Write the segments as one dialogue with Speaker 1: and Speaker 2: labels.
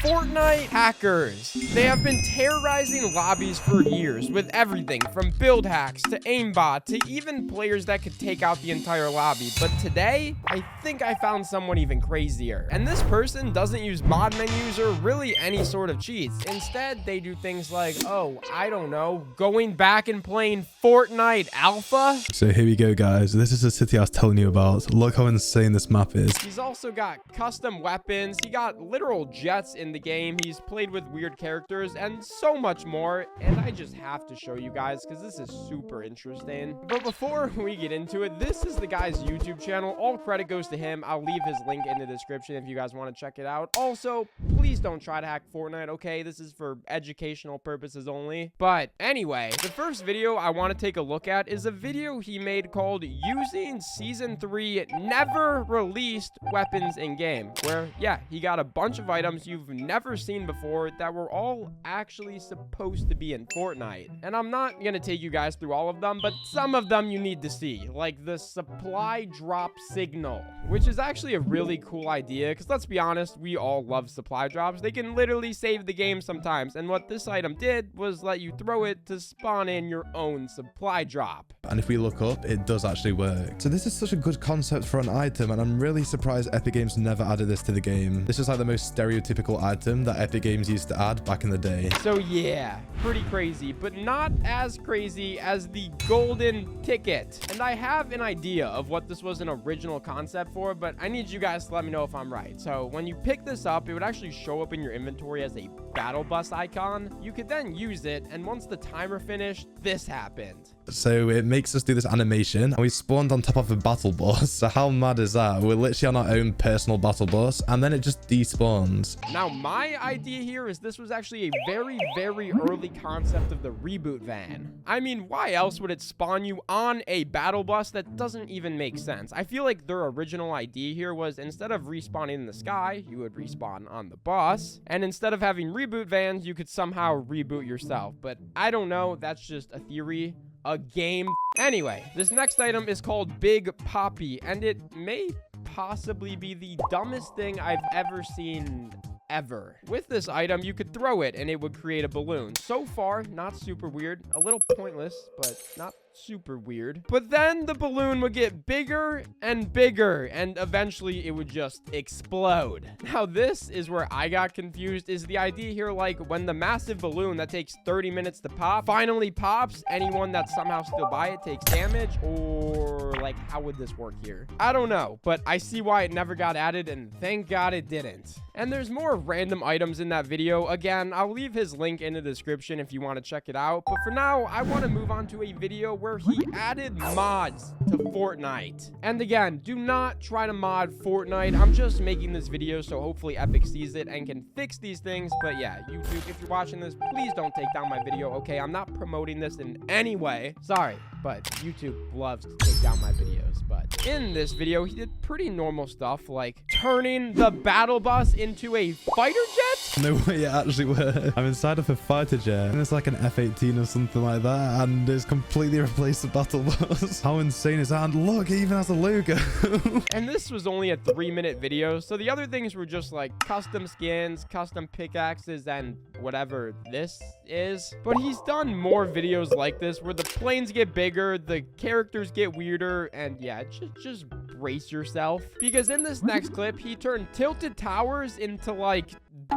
Speaker 1: Fortnite hackers. They have been terrorizing lobbies for years with everything from build hacks to aimbot to even players that could take out the entire lobby. But today, I think I found someone even crazier. And this person doesn't use mod menus or really any sort of cheats. Instead, they do things like, oh, I don't know, going back and playing Fortnite Alpha.
Speaker 2: So here we go, guys. This is the city I was telling you about. Look how insane this map is.
Speaker 1: He's also got custom weapons. He got literal jets in the game. He's played with weird characters and so much more. And I just have to show you guys because this is super interesting. But before we get into it, this is the guy's YouTube channel. All credit goes to him. I'll leave his link in the description if you guys want to check it out. Also, please don't try to hack Fortnite, okay? This is for educational purposes only. But anyway, the first video I want to take a look at is a video he made called Using Season 3 Never Released Weapons in Game, where, yeah, he got a bunch of items you've never seen before that were all actually supposed to be in Fortnite. And I'm not gonna take you guys through all of them, but some of them you need to see, like the supply drop signal, which is actually a really cool idea, because let's be honest, we all love supply drops. They can literally save the game sometimes, and what this item did was let you throw it to spawn in your own supply drop.
Speaker 2: And if we look up, it does actually work. So this is such a good concept for an item, and I'm really surprised Epic Games never added this to the game. This is like the most stereotypical item that Epic Games used to add back in the day.
Speaker 1: So yeah, pretty crazy, but not as crazy as the golden ticket. And I have an idea of what this was an original concept for, but I need you guys to let me know if I'm right. So when you pick this up, it would actually show up in your inventory as a battle bus icon. You could then use it, and once the timer finished, this happened.
Speaker 2: So it makes us do this animation, and we spawned on top of a battle bus. So how mad is that? We're literally on our own personal battle bus, and then it just despawns.
Speaker 1: Now, my idea here is this was actually a very, very early concept of the reboot van. I mean, why else would it spawn you on a battle bus? That doesn't even make sense. I feel like their original idea here was instead of respawning in the sky, you would respawn on the bus. And instead of having reboot vans, you could somehow reboot yourself. But I don't know. That's just a theory. A game. Anyway, this next item is called Big Poppy, and it may possibly be the dumbest thing I've ever seen ever. With this item, you could throw it and it would create a balloon. So far, not super weird. A little pointless, but not super weird. But then the balloon would get bigger and bigger, and eventually it would just explode. Now, this is where I got confused. Is the idea here like when the massive balloon that takes 30 minutes to pop finally pops, anyone that's somehow still by it takes damage? Or like, how would this work here? I don't know, but I see why it never got added, and thank God it didn't. And there's more random items in that video. Again, I'll leave his link in the description if you want to check it out. But for now, I want to move on to a video where he added mods to Fortnite. And again, do not try to mod Fortnite. I'm just making this video so hopefully Epic sees it and can fix these things. But yeah, YouTube, if you're watching this, please don't take down my video, okay? I'm not promoting this in any way. Sorry, but YouTube loves to take down my videos. But in this video, he did pretty normal stuff like turning the battle bus into a fighter jet.
Speaker 2: No way it actually works. I'm inside of a fighter jet, and it's like an F-18 or something like that, and it's completely replaced the battle bus. How insane is that? And look, it even has a logo.
Speaker 1: And this was only a 3-minute video, so the other things were just like custom skins, custom pickaxes, and whatever this is. But he's done more videos like this where the planes get bigger, the characters get weirder, and yeah, just brace yourself, because in this next clip he turned tilted towers into like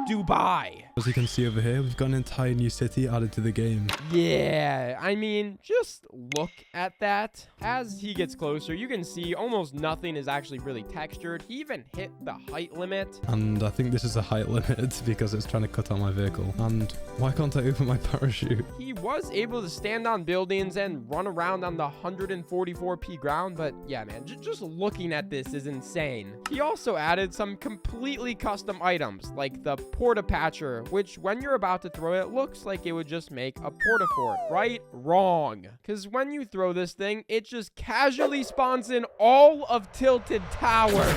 Speaker 1: Dubai.
Speaker 2: As you can see over here, we've got an entire new city added to the game.
Speaker 1: Yeah, I mean, just look at that. As he gets closer, you can see almost nothing is actually really textured. He even hit the height limit.
Speaker 2: And I think this is a height limit because it's trying to cut out my vehicle. And why can't I open my parachute?
Speaker 1: He was able to stand on buildings and run around on the 144p ground, but yeah, man, just looking at this is insane. He also added some completely custom items, like the porta patcher, which when you're about to throw it, looks like it would just make a porta fort, right? Wrong. Because when you throw this thing, it just casually spawns in all of Tilted Towers.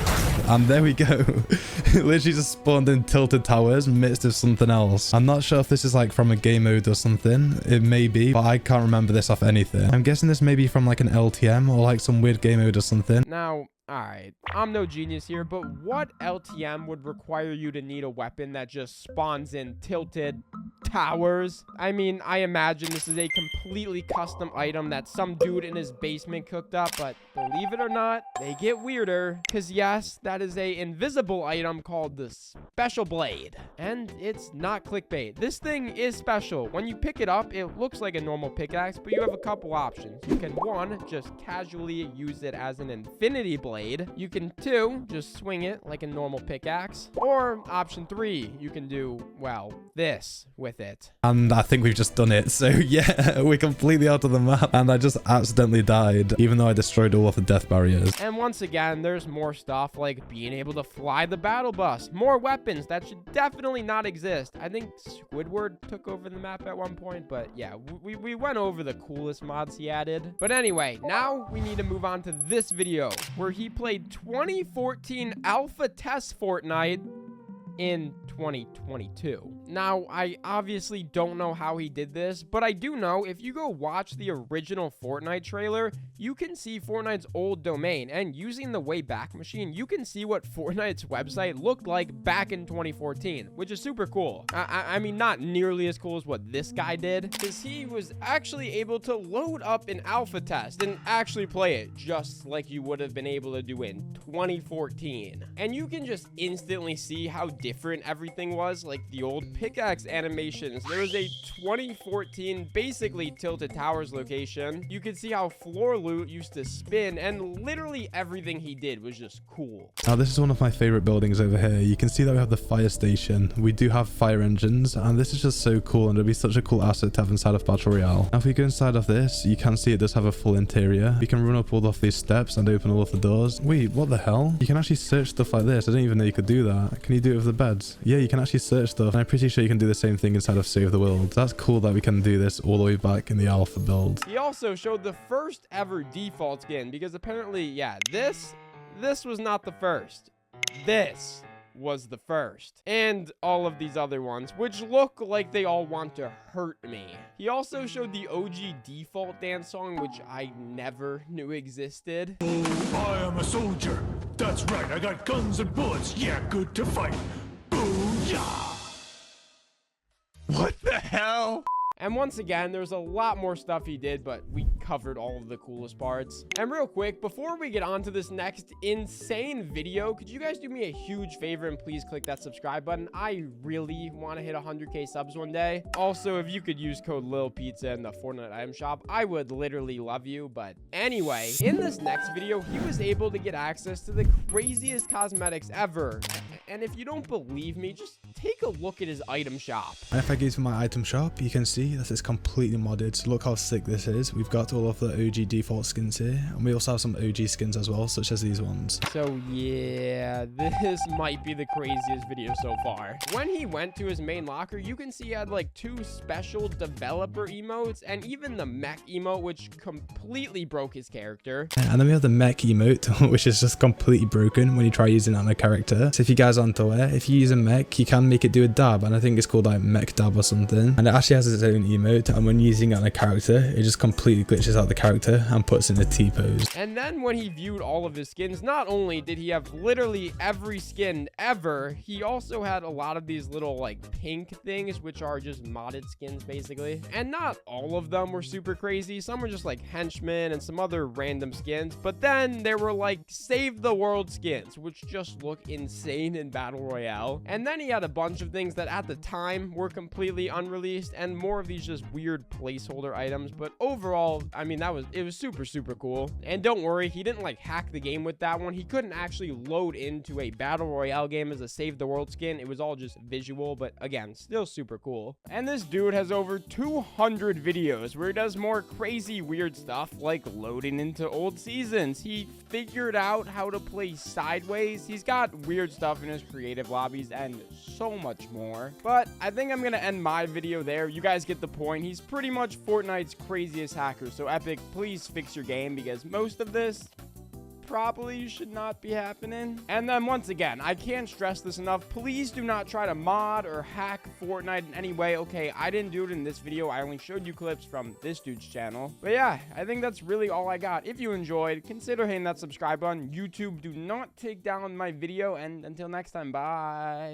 Speaker 2: And there we go. It literally just spawned in Tilted Towers mixed with something else. I'm not sure if this is like from a game mode or something. It may be, but I can't remember this off anything. I'm guessing this may be from like an LTM or like some weird game mode or something.
Speaker 1: Now, Alright, I'm no genius here, but what LTM would require you to need a weapon that just spawns in tilted towers? I mean, I imagine this is a completely custom item that some dude in his basement cooked up, but believe it or not, they get weirder. Because yes, that is a invisible item called the Special Blade. And it's not clickbait. This thing is special. When you pick it up, it looks like a normal pickaxe, but you have a couple options. You can, 1, just casually use it as an infinity blade. You can, 2, just swing it like a normal pickaxe. Or option 3, you can do, well, this with it.
Speaker 2: And I think we've just done it. So yeah, we're completely out of the map. And I just accidentally died, even though I destroyed all of the death barriers.
Speaker 1: And once again, there's more stuff like being able to fly the battle bus. More weapons that should definitely not exist. I think Squidward took over the map at one point, but yeah, we went over the coolest mods he added. But anyway, now we need to move on to this video where he played 2014 alpha test Fortnite in 2022. Now, I obviously don't know how he did this, but I do know if you go watch the original Fortnite trailer, you can see Fortnite's old domain, and using the Wayback Machine, you can see what Fortnite's website looked like back in 2014, which is super cool. I mean, not nearly as cool as what this guy did, because he was actually able to load up an alpha test and actually play it just like you would have been able to do in 2014. And you can just instantly see how different everything was, like the old pickaxe animations. There was a 2014 basically tilted towers location. You could see how floor loot used to spin, and literally everything he did was just cool.
Speaker 2: Now this is one of my favorite buildings over here. You can see that we have the fire station. We do have fire engines, and this is just so cool, and it'll be such a cool asset to have inside of Battle Royale. Now if we go inside of this, you can see it does have a full interior. We can run up all of these steps and open all of the doors. Wait, what the hell? You can actually search stuff like this. I didn't even know you could do that. Can you do it with the beds? Yeah, you can actually search stuff, and I'm pretty sure you can do the same thing inside of Save the World. That's cool that we can do this all the way back in the alpha build.
Speaker 1: He also showed the first ever default skin, because apparently, yeah, this was not the first. This was the first. And all of these other ones, which look like they all want to hurt me. He also showed the OG default dance song, which I never knew existed.
Speaker 3: Oh, I am a soldier. That's right, I got guns and bullets. Yeah, good to fight. Booyah! What the hell?
Speaker 1: And once again, there's a lot more stuff he did, but we covered all of the coolest parts. And real quick, before we get on to this next insane video, could you guys do me a huge favor and please click that subscribe button? I really want to hit 100k subs one day. Also, if you could use code LilPizza in the Fortnite item shop, I would literally love you. But anyway, in this next video, he was able to get access to the craziest cosmetics ever. And if you don't believe me, just take a look at his item shop.
Speaker 2: And if I go to my item shop, you can see that it's completely modded. So look how sick this is. We've got all of the OG default skins here, and we also have some OG skins as well, such as these ones.
Speaker 1: So yeah, this might be the craziest video so far. When he went to his main locker, you can see he had like 2 special developer emotes, and even the mech emote, which completely broke his character.
Speaker 2: And then we have the mech emote, which is just completely broken when you try using it on a character. So if you guys aren't aware, if you use a mech, you can make it do a dab, and I think it's called like mech dab or something. And it actually has its own emote, and when using it on a character, it just completely glitches out the character and puts in a T-pose.
Speaker 1: And then when he viewed all of his skins, not only did he have literally every skin ever, he also had a lot of these little like pink things, which are just modded skins basically. And not all of them were super crazy. Some were just like henchmen and some other random skins. But then there were like save the world skins, which just look insane in Battle Royale. And then he had a bunch of things that at the time were completely unreleased, and more of these just weird placeholder items. But overall, I mean, it was super cool. And don't worry, he didn't like hack the game with that one. He couldn't actually load into a Battle Royale game as a save the world skin. It was all just visual, but again, still super cool. And this dude has over 200 videos where he does more crazy weird stuff like loading into old seasons. He figured out how to play sideways. He's got weird stuff in his creative lobbies and so much more. But I think I'm gonna end my video there. You guys get the point. He's pretty much Fortnite's craziest hacker. So Epic, please fix your game, because most of this probably should not be happening. And then once again, I can't stress this enough. Please do not try to mod or hack Fortnite in any way. Okay, I didn't do it in this video. I only showed you clips from this dude's channel. But yeah, I think that's really all I got. If you enjoyed, consider hitting that subscribe button. YouTube, do not take down my video. And until next time, bye.